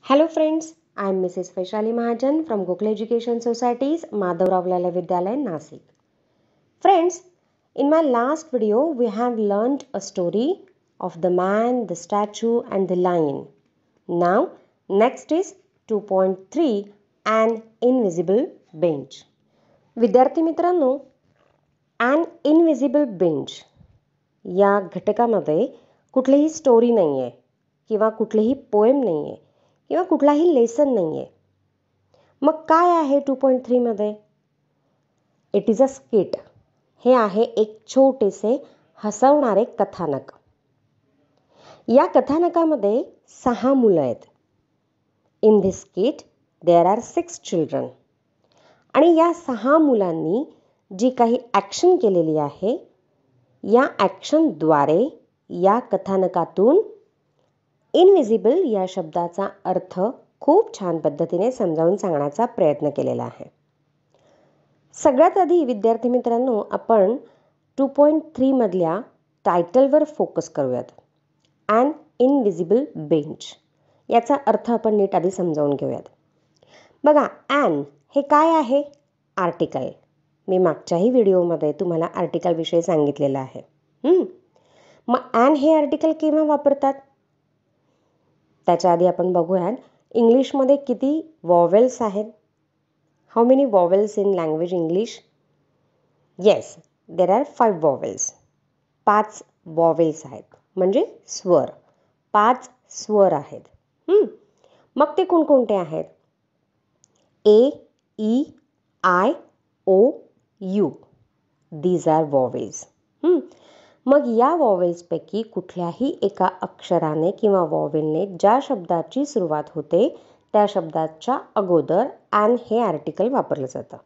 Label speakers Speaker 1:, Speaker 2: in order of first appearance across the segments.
Speaker 1: Hello friends, I am Mrs. Vaishali Mahajan from Gokul Education Society's Madhavrao Lala Vidyalaya, Nasik. Friends, in my last video we have learned a story of the man, the statue and the lion. Now next is 2.3 An Invisible Bench. विद्यार्थी मित्रांनो, An Invisible Bench या घटकामध्ये कुठलीही story नाही आहे किंवा कुठलीही poem नाही आहे किंवा कुठलाही लेसन नाही आहे. मग काय आहे 2.3 मध्ये? It is a skit. हे आहे एक छोटेसे हसवणारे कथानक. या कथानकामध्ये 6 मुलं आहेत. In this skit there are 6 children. आणि या 6 मुलांनी जी काही ॲक्शन केलेली आहे, या ॲक्शनद्वारे या कथानकातून इनविजिबल या शब्दाचा अर्थ खूप छान पद्धतीने समजावून सांगण्याचा प्रयत्न केलेला आहे. सगळ्यात आधी विद्यार्थी मित्रांनो, आपण 2.3 मधल्या टायटलवर फोकस करूयात. ॲन इनविजिबल बेंच याचा अर्थ आपण नीट आधी समजावून घेऊयात. बघा, ॲन हे काय आहे? आर्टिकल. मी मागच्याही व्हिडिओमध्ये तुम्हाला आर्टिकलविषयी सांगितलेलं आहे. मग ॲन हे आर्टिकल केव्हा वापरतात? त्याच्या आधी आपण बघूयात इंग्लिशमध्ये किती वॉवेल्स आहेत. How many vowels in language English? Yes, there are 5 vowels. 5 vowels आहेत, म्हणजे स्वर. 5 स्वर आहेत. मग ते कोणकोणते आहेत? A, E, I, O, U. These are vowels. मग या वॉवेल्सपैकी कुठल्याही एका अक्षराने किंवा वॉवेलने ज्या शब्दाची सुरुवात होते त्या शब्दाच्या अगोदर ॲन हे आर्टिकल वापरलं जातं.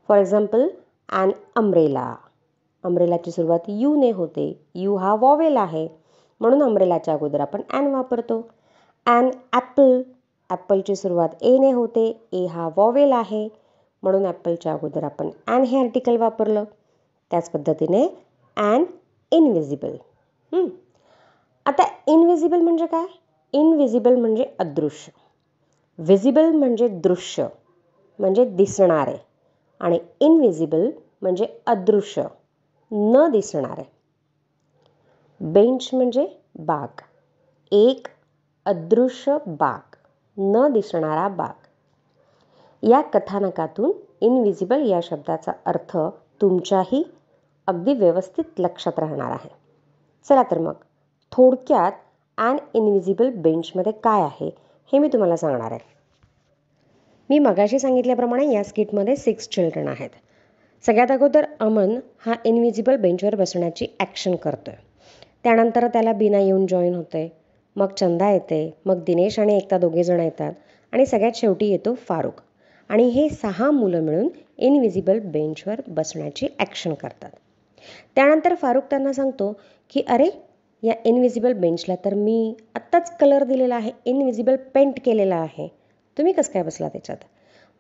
Speaker 1: For example, an umbrella. अम्ब्रेलाची सुरुवात यूने होते. यू हा वॉवेल आहे, म्हणून अम्ब्रेलाच्या अगोदर आपण ॲन वापरतो. And Apple. ॲपलची सुरुवात एने होते. ए हा वॉवेल आहे, म्हणून ॲपलच्या अगोदर आपण ॲन हे आर्टिकल वापरलं. त्याच पद्धतीने ॲन इनविजिबल. आता इनविजिबल म्हणजे काय? इनविजिबल म्हणजे अदृश्य. विजिबल म्हणजे दृश्य, म्हणजे दिसणारे. आणि इनविजिबल म्हणजे अदृश्य, न दिसणारे. बेंच म्हणजे बाग. एक अदृश्य बाग, न दिसणारा बाग. या कथानकातून इनविजिबल या शब्दाचा अर्थ तुमच्याही अगदी व्यवस्थित लक्षात राहणार आहे. चला तर मग थोडक्यात ॲन इनविजिबल बेंचमध्ये काय आहे हे मी तुम्हाला सांगणार आहे. मी मगाशी सांगितल्याप्रमाणे या स्किटमध्ये 6 चिल्ड्रन आहेत. सगळ्यात अगोदर अमन हा इनविजिबल बेंचवर बसण्याची ॲक्शन करतोय. त्यानंतर त्याला बीना येऊन जॉईन होते. मग चंदा येते. मग दिनेश आणि एकता दोघेजण येतात. आणि सगळ्यात शेवटी येतो फारुख. आणि हे 6 मुलं मिळून इनविजिबल बेंचवर बसण्याची ॲक्शन करतात. त्यानंतर फारुख त्यांना सांगतो की अरे, या इनविजिबल बेंचला तर मी आत्ताच कलर दिलेला आहे, इनविजिबल पेंट केलेला आहे. तुम्ही कसं काय बसला त्याच्यात?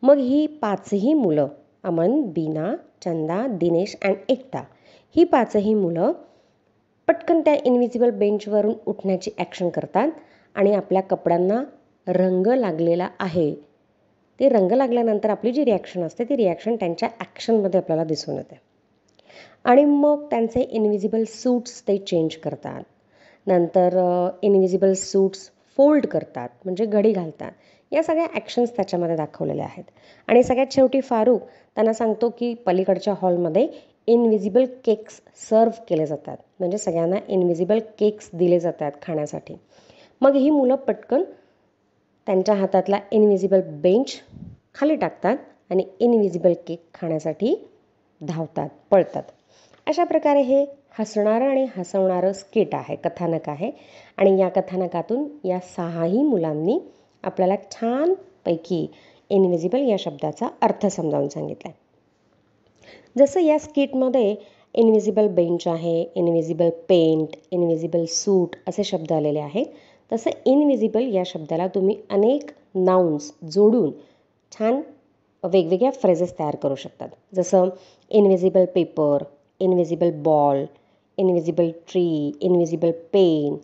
Speaker 1: मग ही 5ही मुलं, अमन, बीना, चंदा, दिनेश अँड एकता, ही 5ही मुलं पटकन त्या इनविजिबल बेंचवरून उठण्याची ॲक्शन करतात आणि आपल्या कपड्यांना रंग लागलेला आहे. ते रंग लागल्यानंतर आपली जी रिॲक्शन असते ती रिॲक्शन त्यांच्या ॲक्शनमध्ये आपल्याला दिसून येते. आणि मग त्यांचे इनविजिबल सूट्स ते चेंज करतात. नंतर इनविजिबल सूट्स फोल्ड करतात, म्हणजे घडी घालतात. या सगळ्या ॲक्शन्स त्याच्यामध्ये दाखवलेल्या आहेत. आणि सगळ्यात शेवटी फारुख त्यांना सांगतो की पलीकडच्या हॉलमध्ये इनविजिबल केक्स सर्व केले जातात, म्हणजे सगळ्यांना इनविजिबल केक्स दिले जातात खाण्यासाठी. मग ही मुलं पटकन त्यांच्या हातातला इनविजिबल बेंच खाली टाकतात आणि इनविजिबल केक खाण्यासाठी धावतात, पळतात. अशा प्रकारे हे हसणारं आणि हसवणारं स्किट आहे, कथानक आहे. आणि या कथानकातून या 6ही मुलांनी आपल्याला छानपैकी इनविजिबल या शब्दाचा अर्थ समजावून सांगितला आहे. जसं या स्किटमध्ये इनविजिबल बेंच आहे, इनविजिबल पेंट, इनविजिबल सूट असे शब्द आलेले आहेत, तसं इनविजिबल या शब्दाला तुम्ही अनेक नाउन्स जोडून छान वेगवेगळ्या फ्रेजेस तयार करू शकतात. जसं invisible paper, invisible ball, invisible tree, invisible pen,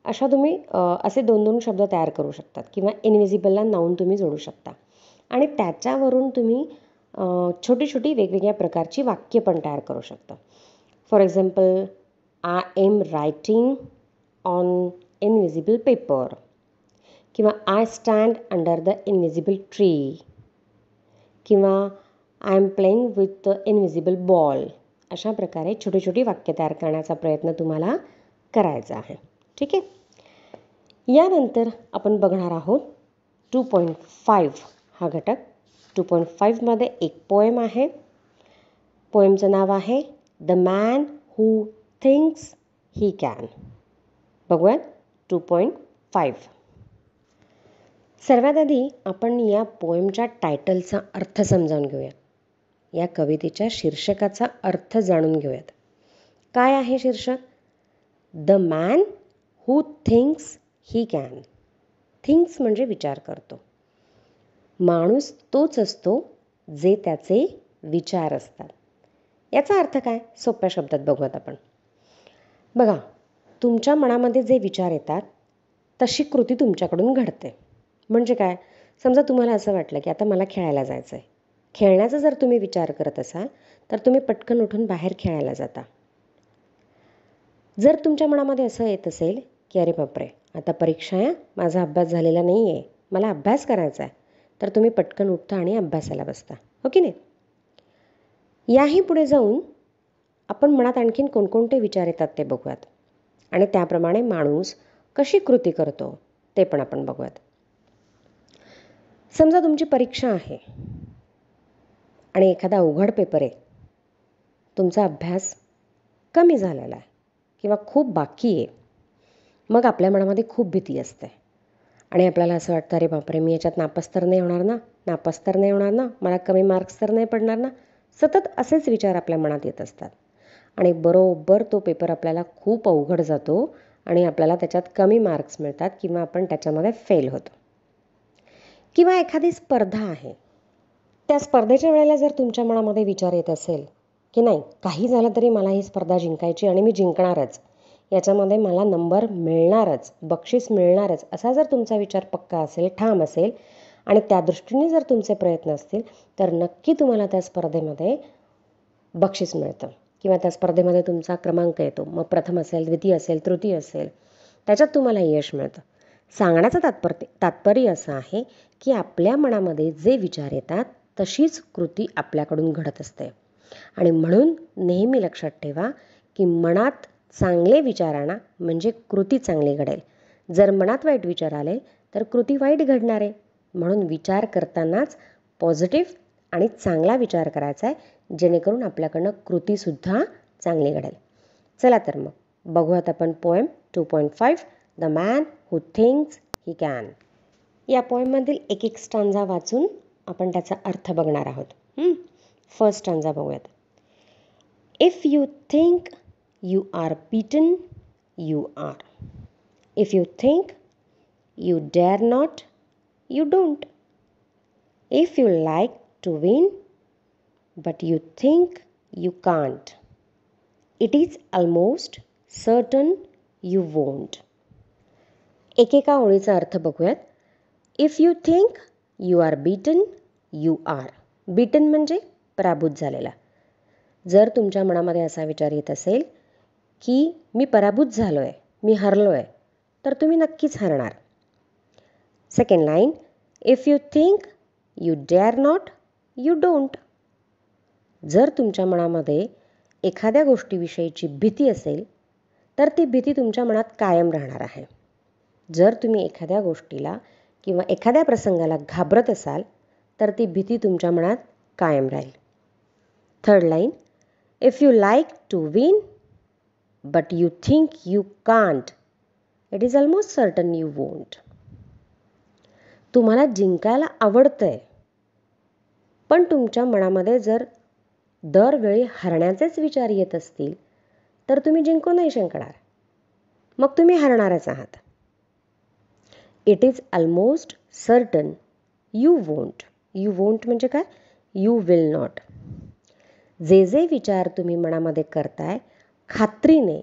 Speaker 1: अशा तुम्ही असे 2-2 शब्द तयार करू शकतात किंवा इनविजिबलला नाऊन तुम्ही जोडू शकता आणि त्याच्यावरून तुम्ही छोटी छोटी वेगवेगळ्या प्रकारची वाक्य पण तयार करू शकता. For example, I am writing on invisible paper किंवा I stand under the invisible tree किंवा I am playing with the invisible ball. अशा प्रकारे छोटी छोटी वाक्य तयार करण्याचा प्रयत्न तुम्हाला करायचा आहे. ठीक आहे. यानंतर आपण बघणार आहोत 2.5 हा घटक. 2.5मध्ये एक पोएम आहे. पोएमचं नाव आहे the man who thinks he can. बघूयात 2.5. सर्वात आधी आपण या पोएमच्या टायटलचा अर्थ समजावून घेऊया. या कवितेच्या शीर्षकाचा अर्थ जाणून घेऊयात. काय आहे शीर्षक? The man who thinks he can. Thinks म्हणजे विचार करतो. माणूस तोच असतो जे त्याचे विचार असतात. याचा अर्थ काय? सोप्या शब्दात बघूयात आपण. बघा, तुमच्या मनामध्ये जे विचार येतात तशी कृती तुमच्याकडून घडते. म्हणजे काय? समजा तुम्हाला असं वाटलं की आता मला खेळायला जायचं आहे. खेळण्याचा जर तुम्ही विचार करत असाल तर तुम्ही पटकन उठून बाहेर खेळायला जाता. जर तुमच्या मनामध्ये असं येत असेल की अरे बापरे, आता परीक्षा आहे, माझा अभ्यास झालेला नाही आहे, मला अभ्यास करायचा आहे, तर तुम्ही पटकन उठता आणि अभ्यासाला बसता. हो की नाही? याही पुढे जाऊन आपण मनात आणखीन कोणकोणते विचार येतात ते बघूयात आणि त्याप्रमाणे माणूस कशी कृती करतो ते पण आपण बघूयात. समजा तुमची परीक्षा आहे आणि एखादा अवघड पेपर आहे. तुमचा अभ्यास कमी झालेला आहे किंवा खूप बाकी आहे. मग आपल्या मनामध्ये खूप भीती असते आणि आपल्याला असं वाटतं अरे बापरे, मी याच्यात नापास तर नाही होणार ना, नापास तर नाही होणार ना, मला कमी मार्क्स तर नाही पडणार ना. सतत असेच विचार आपल्या मनात येत असतात आणि बरोबर तो पेपर आपल्याला खूप अवघड जातो आणि आपल्याला त्याच्यात कमी मार्क्स मिळतात किंवा आपण त्याच्यामध्ये फेल होतो. किंवा एखादी स्पर्धा आहे. त्या स्पर्धेच्या वेळेला जर तुमच्या मनामध्ये विचार येत असेल की नाही, काही झालं तरी मला ही स्पर्धा जिंकायची आणि मी जिंकणारच, याच्यामध्ये मला नंबर मिळणारच, बक्षीस मिळणारच, असा जर तुमचा विचार पक्का असेल, ठाम असेल आणि त्या दृष्टीने जर तुमचे प्रयत्न असतील तर नक्की तुम्हाला त्या स्पर्धेमध्ये बक्षीस मिळतं किंवा त्या स्पर्धेमध्ये तुमचा क्रमांक येतो. मग प्रथम असेल, द्वितीय असेल, तृतीय असेल, त्याच्यात तुम्हाला यश मिळतं. सांगण्याचं तात्पर्य असं आहे की आपल्या मनामध्ये जे विचार येतात तशीच कृती आपल्याकडून घडत असते. आणि म्हणून नेहमी लक्षात ठेवा की मनात चांगले विचार आणा म्हणजे कृती चांगली घडेल. जर मनात वाईट विचार आले तर कृती वाईट घडणार आहे. म्हणून विचार करतानाच पॉझिटिव्ह आणि चांगला विचार करायचा आहे, जेणेकरून आपल्याकडनं कृतीसुद्धा चांगली घडेल. चला तर मग बघूयात आपण poem 2.5 the man who thinks he can. या पोएममधील एक एक स्टांजा वाचून आपण त्याचा अर्थ बघणार आहोत. फर्स्ट स्टांजा बघूयात. If you think you are beaten, you are. If you think you dare not, you don't. If you like to win but you think you can't, it is almost certain you won't. एकेका ओळीचा अर्थ बघूयात. If you think you are beaten, you are. Beaten म्हणजे पराभूत झालेला. जर तुमच्या मनामध्ये असा विचार येत असेल की मी पराभूत झालो आहे, मी हरलो आहे, तर तुम्ही नक्कीच हरणार. Second line, if you think you dare not, you don't. जर तुमच्या मनामध्ये एखाद्या गोष्टीविषयीची भीती असेल तर ती भीती तुमच्या मनात कायम राहणार आहे. जर तुम्ही एखाद्या गोष्टीला किंवा एखाद्या प्रसंगाला घाबरत असाल तर ती भीती तुमच्या मनात कायम राहील. Third line, if you like to win but you think you can't, it is almost certain you won't. तुम्हाला जिंकायला आवडतंय पण तुमच्या मनामध्ये जर दरवेळी हरण्याचेच विचार येत असतील तर तुम्ही जिंकू नाही शकणार, मग तुम्ही हरणारच आहात. It is almost certain you won't. You won't म्हणजे काय? You will not. जे जे विचार तुम्ही मनामध्ये करताय खात्रीने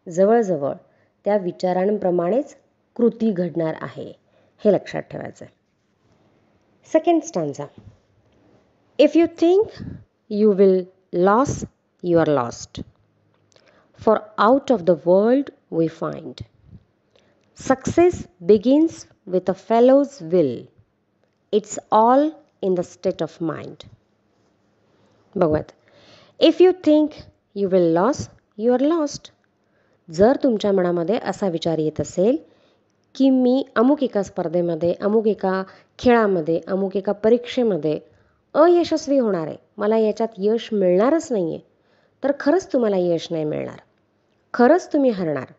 Speaker 1: जवळजवळ त्या विचारांप्रमाणेच कृती घडणार आहे, हे लक्षात ठेवायचं आहे. Second stanza. If you think you will lose, you are lost. For out of the world we find. Success begins with a fellow's will. It's all in the state of mind. बघूयात. If you think you will lose, you are lost. जर तुमच्या मनामध्ये असा विचार येत असेल की मी अमुक एका स्पर्धेमध्ये, अमुक एका खेळामध्ये, अमुक एका परीक्षेमध्ये अयशस्वी होणार आहे, मला याच्यात यश मिळणारच नाही आहे, तर खरंच तुम्हाला यश नाही मिळणार. खरंच तुम्ही हरणार.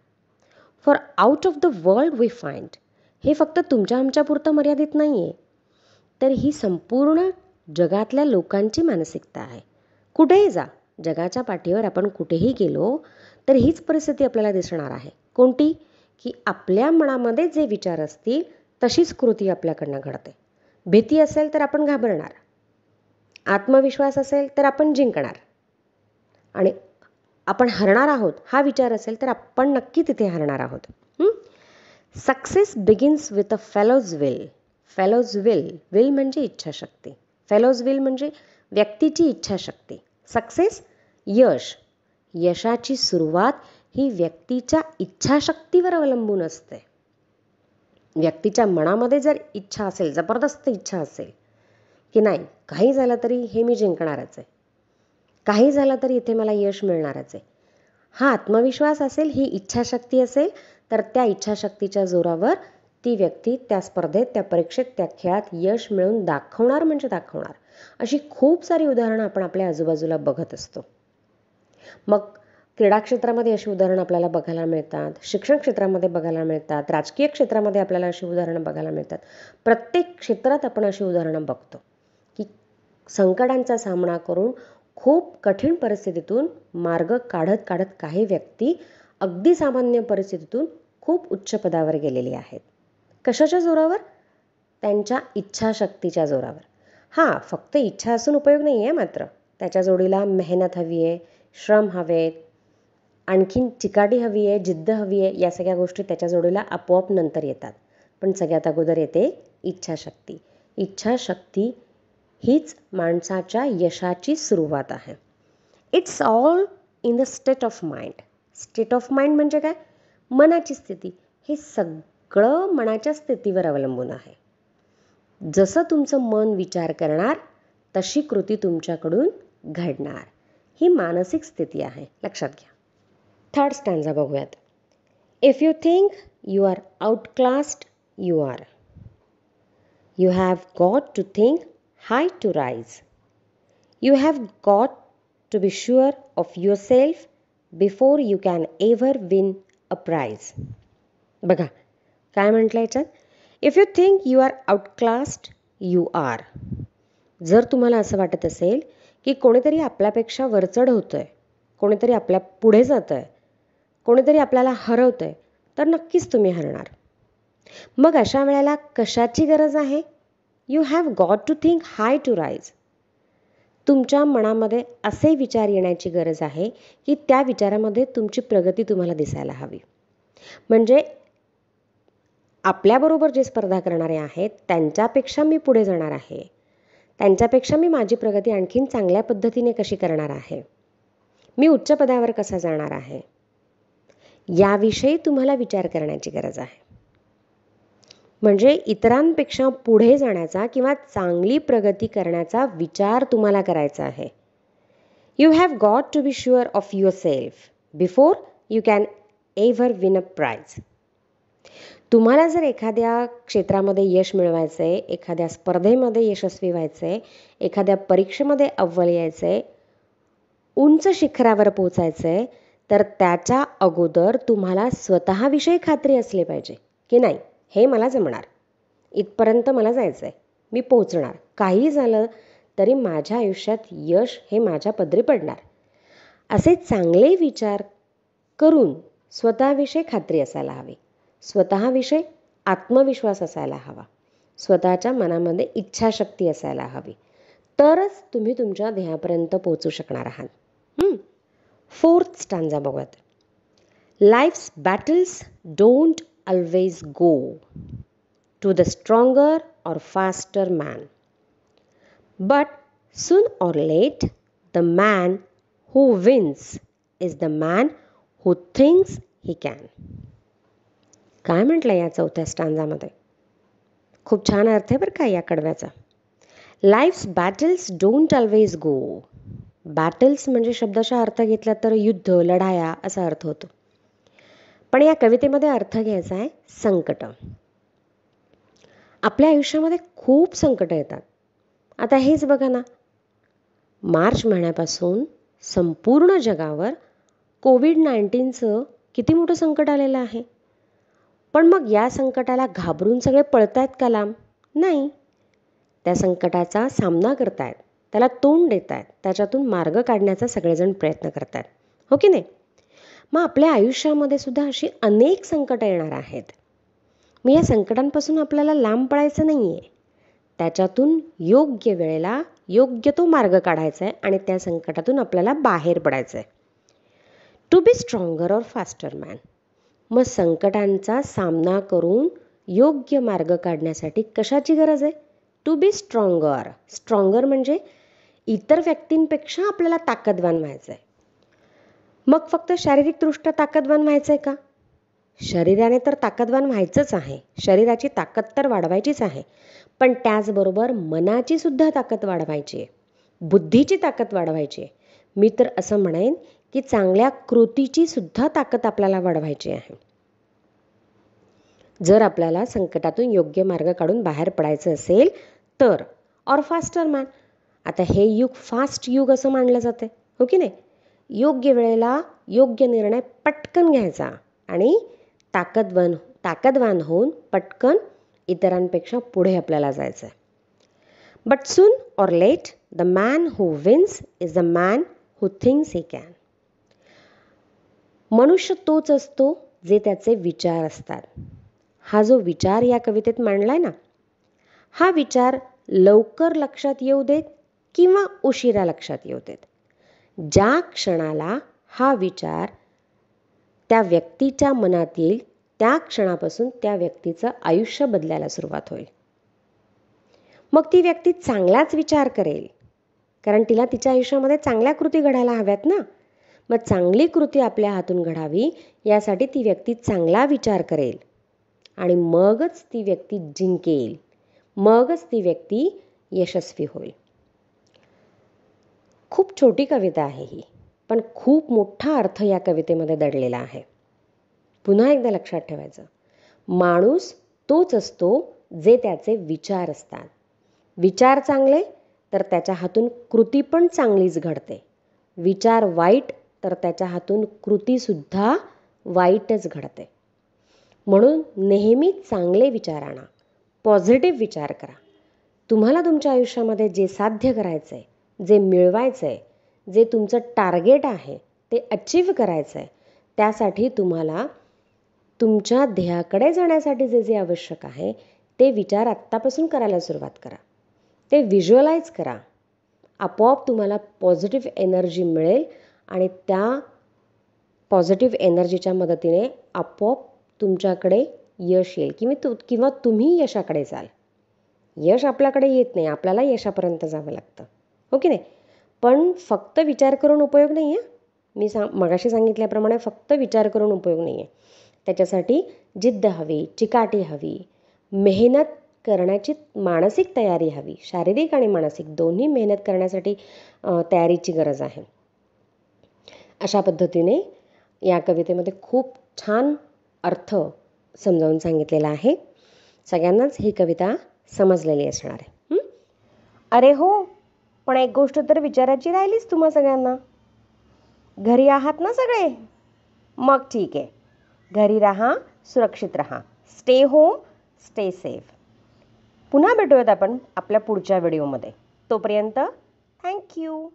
Speaker 1: For out of the world we find. हे फक्त तुमच्या आमच्यापुरतं मर्यादित नाही आहे, तर ही संपूर्ण जगातल्या लोकांची मानसिकता आहे. कुठेही जा, जगाच्या पाठीवर आपण कुठेही गेलो तर हीच परिस्थिती आपल्याला दिसणार आहे. कोणती? की आपल्या मनामध्ये जे विचार असतील तशीच कृती आपल्याकडनं घडते. भीती असेल तर आपण घाबरणार, आत्मविश्वास असेल तर आपण जिंकणार, आणि आपण हरणार आहोत हा विचार असेल तर आपण नक्की तिथे हरणार आहोत. Success begins with a fellows will. Fellows will, will म्हणजे इच्छाशक्ती. फेलोज विल म्हणजे व्यक्तीची इच्छाशक्ती. सक्सेस, यश. यशाची सुरुवात ही व्यक्तीच्या इच्छाशक्तीवर अवलंबून असते. व्यक्तीच्या मनामध्ये जर इच्छा असेल, जबरदस्त इच्छा असेल की नाही, काही झालं तरी हे मी जिंकणारच आहे, काही झालं तरी इथे मला यश मिळणारच आहे, हा आत्मविश्वास असेल, ही इच्छाशक्ती असेल, तर त्या इच्छाशक्तीच्या जोरावर ती व्यक्ती त्या स्पर्धेत, त्या परीक्षेत, त्या खेळात यश मिळवून दाखवणार म्हणजे दाखवणार. अशी खूप सारी उदाहरणं आपण आपल्या आजूबाजूला बघत असतो. मग क्रीडा क्षेत्रामध्ये अशी उदाहरणं आपल्याला बघायला मिळतात, शिक्षण क्षेत्रामध्ये बघायला मिळतात, राजकीय क्षेत्रामध्ये आपल्याला अशी उदाहरणं बघायला मिळतात. प्रत्येक क्षेत्रात आपण अशी उदाहरणं बघतो की संकटांचा सामना करून खूप कठीण परिस्थितीतून मार्ग काढत काढत काही व्यक्ती अगदी सामान्य परिस्थितीतून खूप उच्च पदावर गेलेली आहेत. कशाच्या जोरावर? त्यांच्या इच्छाशक्तीच्या जोरावर. हां, फक्त इच्छा असून उपयोग नाही आहे, मात्र त्याच्या जोडीला मेहनत हवी आहे, श्रम हवेत, आणखीन चिकाटी हवी आहे, जिद्द हवी आहे. या सगळ्या गोष्टी त्याच्या जोडीला आपोआप नंतर येतात. पण सगळ्यात अगोदर येते इच्छाशक्ती. इच्छाशक्ती हीच माणसाच्या यशाची सुरुवात आहे. It's all in the state of mind. State of mind म्हणजे काय? मनाची स्थिती. हे सगळं मनाच्या स्थितीवर अवलंबून आहे. जसं तुमचं मन विचार करणार तशी कृती तुमच्याकडून घडणार. ही मानसिक स्थिती आहे, लक्षात घ्या. थर्ड स्टॅन्झा बघूयात. If you think you are outclassed, you are. You have got to think high to rise. You have got to be sure of yourself before you can ever win a prize. बघा काय म्हटलं याच्यात. If you think you are outclassed, you are. जर तुम्हाला असं वाटत असेल की कोणीतरी आपल्यापेक्षा वरचढ होतं आहे, कोणीतरी आपल्या पुढे जातं आहे, कोणीतरी आपल्याला हरवतं आहे, तर नक्कीच तुम्ही हरणार. मग अशा वेळेला कशाची गरज आहे? You have got to think high to rise. तुमच्या मनामध्ये असे विचार येण्याची गरज आहे की त्या विचारामध्ये तुमची प्रगती तुम्हाला दिसायला हवी. म्हणजे आपल्याबरोबर जे स्पर्धा करणारे आहेत त्यांच्यापेक्षा मी पुढे जाणार आहे, त्यांच्यापेक्षा मी माझी प्रगती आणखीन चांगल्या पद्धतीने कशी करणार आहे, मी उच्च पदावर कसा जाणार आहे, याविषयी तुम्हाला विचार करण्याची गरज आहे. म्हणजे इतरांपेक्षा पुढे जाण्याचा किंवा चांगली प्रगती करण्याचा विचार तुम्हाला करायचा आहे. You have got to be sure of yourself before you can ever win a prize. तुम्हाला जर एखाद्या क्षेत्रामध्ये यश मिळवायचं आहे, एखाद्या स्पर्धेमध्ये यशस्वी व्हायचं आहे, एखाद्या परीक्षेमध्ये अव्वल यायचं आहे, उंच शिखरावर पोचायचं आहे, तर त्याच्या अगोदर तुम्हाला स्वतःविषयी खात्री असली पाहिजे की नाही, हे मला जमणार, इथपर्यंत मला जायचं आहे, मी पोहोचणार, काही झालं तरी माझ्या आयुष्यात यश हे माझ्या पदरी पडणार. असे चांगले विचार करून स्वतःविषयी खात्री असायला हवी, स्वतःविषयी आत्मविश्वास असायला हवा, स्वतःच्या मनामध्ये इच्छाशक्ती असायला हवी, तरच तुम्ही तुमच्या ध्येयापर्यंत पोहोचू शकणार आहात. फोर्थ स्टांजा बघूयात. Life's battles don't always go to the stronger or faster man. But soon or late, the man who wins is the man who thinks he can. काय म्हटलं या चौथ्या स्टांजामध्ये? खूप छान अर्थ आहे बरं का या कडव्याचा. Life's battles don't always go. Battles म्हणजे शब्दशः अर्थ घेतला तर युद्ध, लढाया असा अर्थ होतो. पण या कवितेमध्ये अर्थ घ्यायचा आहे संकट. आपल्या आयुष्यामध्ये खूप संकट येतात. आता हेच बघा ना, मार्च महिन्यापासून संपूर्ण जगावर कोविड-19चं किती मोठं संकट आलेलं आहे. पण मग या संकटाला घाबरून सगळे पळतायत का लांब? नाही. त्या संकटाचा सामना करतायत, त्याला तोंड देत आहेत, त्याच्यातून मार्ग काढण्याचा सगळेजण प्रयत्न करतात, हो की नाही? मग आपल्या आयुष्यामध्ये सुद्धा अशी अनेक संकटं येणार आहेत. मग या संकटांपासून आपल्याला लांब पळायचं नाही आहे. त्याच्यातून योग्य वेळेला योग्य तो मार्ग काढायचा आहे आणि त्या संकटातून आपल्याला बाहेर पडायचं आहे. टू बी स्ट्रॉंगर और फास्टर मॅन. मग संकटांचा सामना करून योग्य मार्ग काढण्यासाठी कशाची गरज आहे? To be stronger. स्ट्रॉंगर म्हणजे इतर व्यक्तींपेक्षा आपल्याला ताकदवान व्हायचं आहे. मग फक्त शारीरिकदृष्ट्या ताकदवान व्हायचं आहे का? शरीराने तर ताकदवान व्हायचंच आहे, शरीराची ताकद तर वाढवायचीच आहे, पण त्याचबरोबर मनाची सुद्धा ताकद वाढवायची आहे, बुद्धीची ताकद वाढवायची आहे. मी तर असं म्हणेन की चांगल्या कृतीची सुद्धा ताकद आपल्याला वाढवायची आहे. जर आपल्याला संकटातून योग्य मार्ग काढून बाहेर पडायचं असेल तर. और फास्टर मॅन. आता हे युग फास्ट युग असं मानलं जाते, हो की नाही? योग्य वेळेला योग्य निर्णय पटकन घ्यायचा आणि ताकदवान होऊन पटकन इतरांपेक्षा पुढे आपल्याला जायचं आहे. बट सून और let the man who wins is the man who thinks he can. मनुष्य तोच असतो जे त्याचे विचार असतात. हा जो विचार या कवितेत मांडलाय ना, हा विचार लवकर लक्षात येऊ देत किंवा उशिरा लक्षात येऊ देत, ज्या क्षणाला हा विचार त्या व्यक्तीच्या मनात येईल त्या क्षणापासून त्या व्यक्तीचं आयुष्य बदलायला सुरुवात होईल. मग ती व्यक्ती चांगलाच विचार करेल, कारण तिला तिच्या आयुष्यामध्ये चांगल्या कृती घडायला हव्यात ना. मग चांगली कृती आपल्या हातून घडावी यासाठी ती व्यक्ती चांगला विचार करेल आणि मगच ती व्यक्ती जिंकेल, मगच ती व्यक्ती यशस्वी होईल. खूप छोटी कविता आहे ही, पण खूप मोठा अर्थ या कवितेमध्ये दडलेला आहे. पुन्हा एकदा लक्षात ठेवायचं, माणूस तोच असतो जे त्याचे विचार असतात. विचार चांगले तर त्याच्या हातून कृती पण चांगलीच घडते. विचार वाईट तर त्याच्या हातून कृतीसुद्धा वाईटच घडते. म्हणून नेहमी चांगले विचार आणा, पॉझिटिव्ह विचार करा. तुम्हाला तुमच्या आयुष्यामध्ये जे साध्य करायचं आहे, जे मिळवायचं आहे, जे तुमचं टार्गेट आहे ते अचीव्ह करायचं आहे, त्यासाठी तुम्हाला तुमच्या ध्येयाकडे जाण्यासाठी जे जे आवश्यक आहे ते विचार आत्तापासून करायला सुरुवात करा. ते व्हिज्युअलाइज करा. आपोआप तुम्हाला पॉझिटिव्ह एनर्जी मिळेल आणि त्या पॉझिटिव्ह एनर्जीच्या मदतीने आपोआप तुमच्याकडे यश येईल किंवा तुम्ही यशाकडे जाल. यश आपल्याकडे येत नाही, आपल्याला यशापर्यंत जावं लागतं, हो की नाही? पण फक्त विचार करून उपयोग नाही आहे. मी मगाशी सांगितल्याप्रमाणे फक्त विचार करून उपयोग नाही आहे. त्याच्यासाठी जिद्द हवी, चिकाटी हवी, मेहनत करण्याची मानसिक तयारी हवी. शारीरिक आणि मानसिक दोन्ही मेहनत करण्यासाठी तयारीची गरज आहे. अशा पद्धतीने या कवितेमध्ये खूप छान अर्थ समजावून सांगितलेला आहे. सगळ्यांनाच ही कविता समजलेली असणार आहे. अरे हो, पण एक गोष्ट तर विचारायची राहिलीच तुम्हा सगळ्यांना. घरी आहात ना सगळे? मग ठीक आहे, घरी राहा, सुरक्षित राहा. Stay home, stay safe. पुन्हा भेटूयात आपण आपल्या पुढच्या व्हिडिओमध्ये. तोपर्यंत थँक्यू.